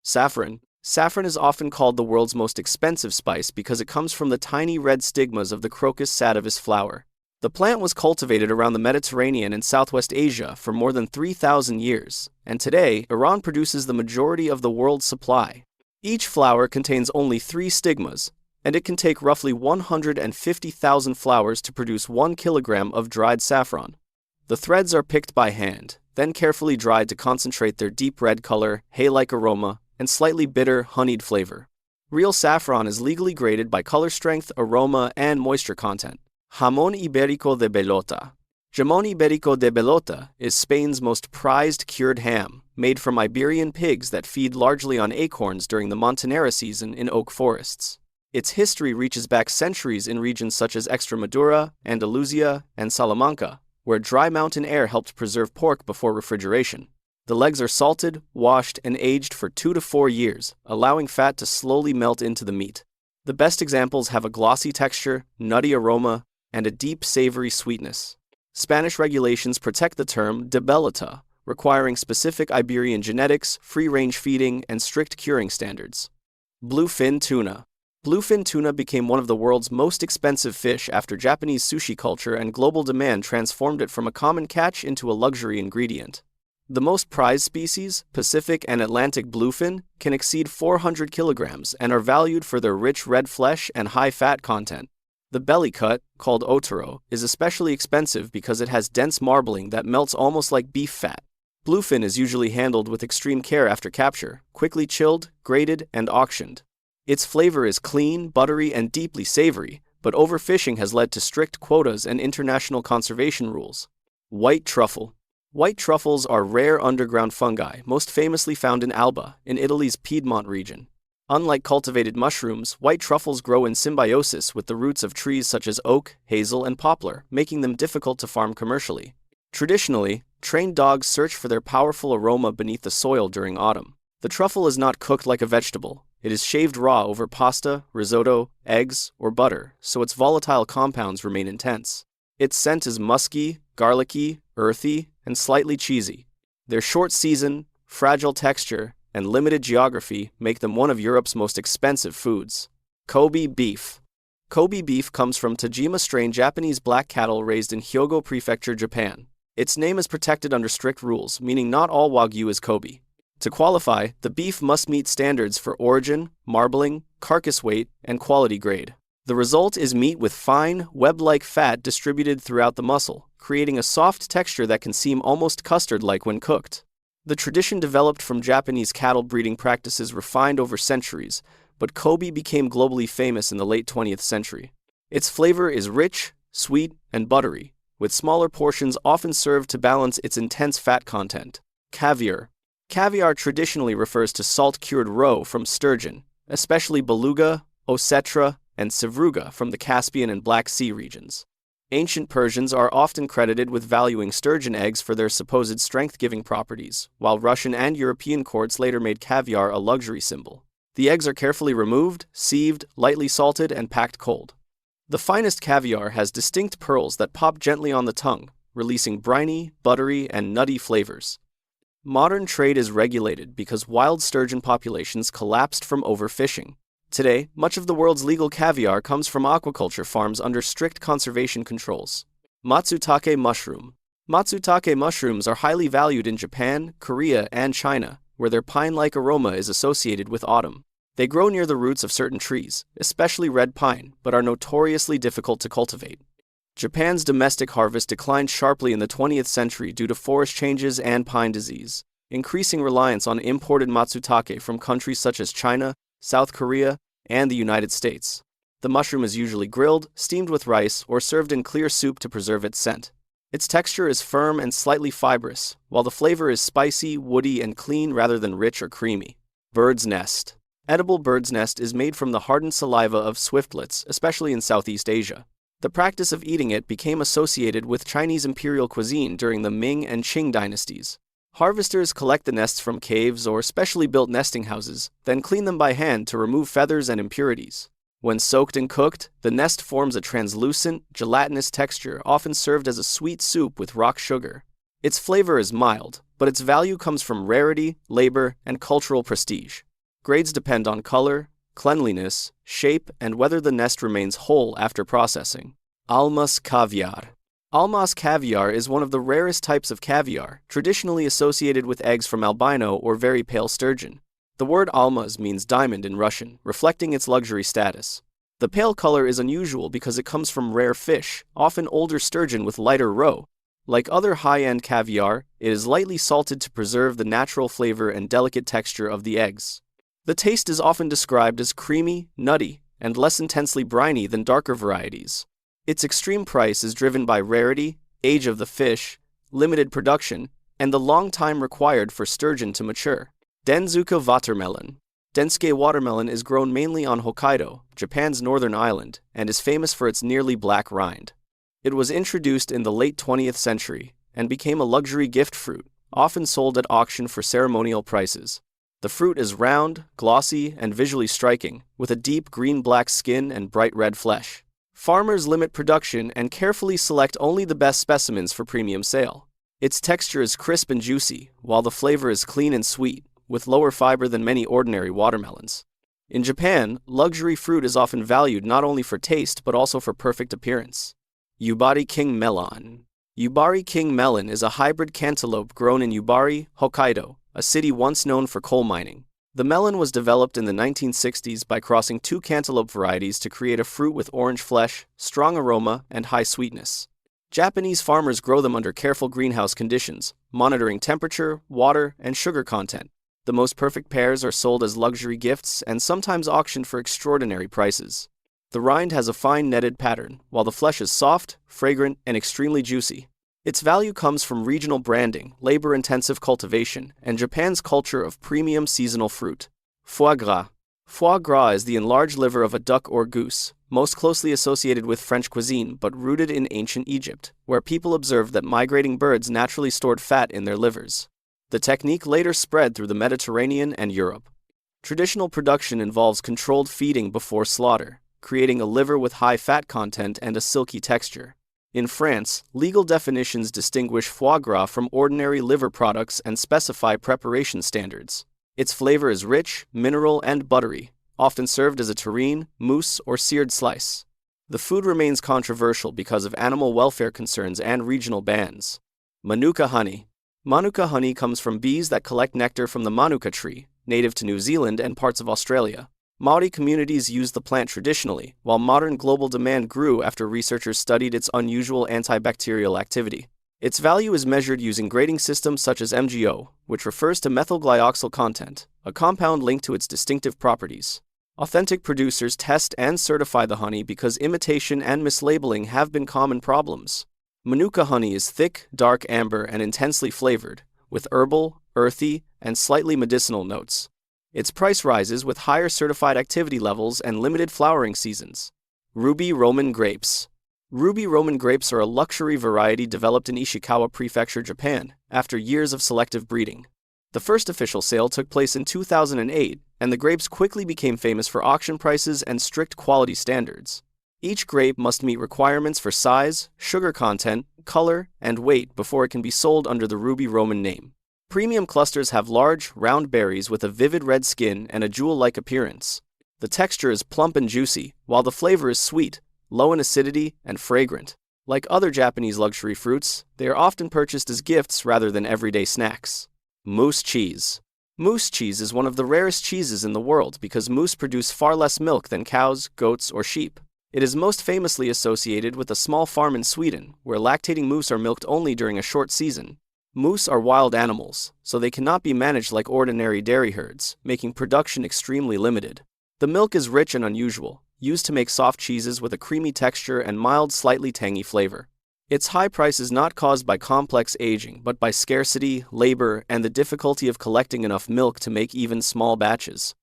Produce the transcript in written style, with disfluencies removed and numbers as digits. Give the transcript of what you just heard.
Saffron. Saffron is often called the world's most expensive spice because it comes from the tiny red stigmas of the Crocus sativus flower. The plant was cultivated around the Mediterranean and Southwest Asia for more than 3,000 years, and today, Iran produces the majority of the world's supply. Each flower contains only 3 stigmas, and it can take roughly 150,000 flowers to produce 1 kilogram of dried saffron. The threads are picked by hand, then carefully dried to concentrate their deep red color, hay-like aroma, and slightly bitter, honeyed flavor. Real saffron is legally graded by color strength, aroma, and moisture content. Jamón Ibérico de Bellota. Jamón Ibérico de Bellota is Spain's most prized cured ham, made from Iberian pigs that feed largely on acorns during the Montanera season in oak forests. Its history reaches back centuries in regions such as Extremadura, Andalusia, and Salamanca, where dry mountain air helped preserve pork before refrigeration. The legs are salted, washed, and aged for 2 to 4 years, allowing fat to slowly melt into the meat. The best examples have a glossy texture, nutty aroma, and a deep savory sweetness. Spanish regulations protect the term de bellota, requiring specific Iberian genetics, free-range feeding, and strict curing standards. Bluefin tuna. Bluefin tuna became one of the world's most expensive fish after Japanese sushi culture and global demand transformed it from a common catch into a luxury ingredient. The most prized species, Pacific and Atlantic bluefin, can exceed 400 kilograms and are valued for their rich red flesh and high fat content. The belly cut, called otoro, is especially expensive because it has dense marbling that melts almost like beef fat. Bluefin is usually handled with extreme care after capture, quickly chilled, graded, and auctioned. Its flavor is clean, buttery, and deeply savory, but overfishing has led to strict quotas and international conservation rules. White truffle. White truffles are rare underground fungi, most famously found in Alba, in Italy's Piedmont region. Unlike cultivated mushrooms, white truffles grow in symbiosis with the roots of trees such as oak, hazel, and poplar, making them difficult to farm commercially. Traditionally, trained dogs search for their powerful aroma beneath the soil during autumn. The truffle is not cooked like a vegetable. It is shaved raw over pasta, risotto, eggs, or butter, so its volatile compounds remain intense. Its scent is musky, garlicky, earthy, and slightly cheesy. Their short season, fragile texture, and limited geography make them one of Europe's most expensive foods. Kobe beef. Kobe beef comes from Tajima strain Japanese black cattle raised in Hyogo Prefecture, Japan. Its name is protected under strict rules, meaning not all Wagyu is Kobe. To qualify, the beef must meet standards for origin, marbling, carcass weight, and quality grade. The result is meat with fine, web-like fat distributed throughout the muscle, creating a soft texture that can seem almost custard-like when cooked. The tradition developed from Japanese cattle breeding practices refined over centuries, but Kobe became globally famous in the late 20th century. Its flavor is rich, sweet, and buttery, with smaller portions often served to balance its intense fat content. Caviar. Caviar traditionally refers to salt-cured roe from sturgeon, especially beluga, osetra, and sevruga from the Caspian and Black Sea regions. Ancient Persians are often credited with valuing sturgeon eggs for their supposed strength-giving properties, while Russian and European courts later made caviar a luxury symbol. The eggs are carefully removed, sieved, lightly salted, and packed cold. The finest caviar has distinct pearls that pop gently on the tongue, releasing briny, buttery, and nutty flavors. Modern trade is regulated because wild sturgeon populations collapsed from overfishing. Today, much of the world's legal caviar comes from aquaculture farms under strict conservation controls. Matsutake mushroom. Matsutake mushrooms are highly valued in Japan, Korea, and China, where their pine-like aroma is associated with autumn. They grow near the roots of certain trees, especially red pine, but are notoriously difficult to cultivate. Japan's domestic harvest declined sharply in the 20th century due to forest changes and pine disease, increasing reliance on imported matsutake from countries such as China, South Korea, and the United States. The mushroom is usually grilled, steamed with rice, or served in clear soup to preserve its scent. Its texture is firm and slightly fibrous, while the flavor is spicy, woody, and clean rather than rich or creamy. Bird's nest. Edible bird's nest is made from the hardened saliva of swiftlets, especially in Southeast Asia. The practice of eating it became associated with Chinese imperial cuisine during the Ming and Qing dynasties. Harvesters collect the nests from caves or specially built nesting houses, then clean them by hand to remove feathers and impurities. When soaked and cooked, the nest forms a translucent, gelatinous texture often served as a sweet soup with rock sugar. Its flavor is mild, but its value comes from rarity, labor, and cultural prestige. Grades depend on color, cleanliness, shape, and whether the nest remains whole after processing. Almas caviar. Almas caviar is one of the rarest types of caviar, traditionally associated with eggs from albino or very pale sturgeon. The word almaz means diamond in Russian, reflecting its luxury status. The pale color is unusual because it comes from rare fish, often older sturgeon with lighter roe. Like other high-end caviar, it is lightly salted to preserve the natural flavor and delicate texture of the eggs. The taste is often described as creamy, nutty, and less intensely briny than darker varieties. Its extreme price is driven by rarity, age of the fish, limited production, and the long time required for sturgeon to mature. Denzuka watermelon. Densuke watermelon is grown mainly on Hokkaido, Japan's northern island, and is famous for its nearly black rind. It was introduced in the late 20th century and became a luxury gift fruit, often sold at auction for ceremonial prices. The fruit is round, glossy, and visually striking, with a deep green-black skin and bright red flesh. Farmers limit production and carefully select only the best specimens for premium sale. Its texture is crisp and juicy, while the flavor is clean and sweet, with lower fiber than many ordinary watermelons. In Japan, luxury fruit is often valued not only for taste but also for perfect appearance. Yubari King Melon. Yubari King melon is a hybrid cantaloupe grown in Yubari, Hokkaido, a city once known for coal mining. The melon was developed in the 1960s by crossing two cantaloupe varieties to create a fruit with orange flesh, strong aroma, and high sweetness. Japanese farmers grow them under careful greenhouse conditions, monitoring temperature, water, and sugar content. The most perfect pears are sold as luxury gifts and sometimes auctioned for extraordinary prices. The rind has a fine netted pattern, while the flesh is soft, fragrant, and extremely juicy. Its value comes from regional branding, labor-intensive cultivation, and Japan's culture of premium seasonal fruit. Foie gras. Foie gras is the enlarged liver of a duck or goose, most closely associated with French cuisine but rooted in ancient Egypt, where people observed that migrating birds naturally stored fat in their livers. The technique later spread through the Mediterranean and Europe. Traditional production involves controlled feeding before slaughter, creating a liver with high fat content and a silky texture. In France, legal definitions distinguish foie gras from ordinary liver products and specify preparation standards. Its flavor is rich, mineral, and buttery, often served as a terrine, mousse, or seared slice. The food remains controversial because of animal welfare concerns and regional bans. Manuka honey. Manuka honey comes from bees that collect nectar from the manuka tree, native to New Zealand and parts of Australia. Maori communities used the plant traditionally, while modern global demand grew after researchers studied its unusual antibacterial activity. Its value is measured using grading systems such as MGO, which refers to methyl glyoxyl content, a compound linked to its distinctive properties. Authentic producers test and certify the honey because imitation and mislabeling have been common problems. Manuka honey is thick, dark amber, and intensely flavored, with herbal, earthy, and slightly medicinal notes. Its price rises with higher certified activity levels and limited flowering seasons. Ruby Roman grapes. Ruby Roman grapes are a luxury variety developed in Ishikawa Prefecture, Japan, after years of selective breeding. The first official sale took place in 2008, and the grapes quickly became famous for auction prices and strict quality standards. Each grape must meet requirements for size, sugar content, color, and weight before it can be sold under the Ruby Roman name. Premium clusters have large, round berries with a vivid red skin and a jewel-like appearance. The texture is plump and juicy, while the flavor is sweet, low in acidity, and fragrant. Like other Japanese luxury fruits, they are often purchased as gifts rather than everyday snacks. Moose cheese. Moose cheese is one of the rarest cheeses in the world because moose produce far less milk than cows, goats, or sheep. It is most famously associated with a small farm in Sweden, where lactating moose are milked only during a short season. Moose are wild animals, so they cannot be managed like ordinary dairy herds, making production extremely limited. The milk is rich and unusual, used to make soft cheeses with a creamy texture and mild, slightly tangy flavor. Its high price is not caused by complex aging, but by scarcity, labor, and the difficulty of collecting enough milk to make even small batches.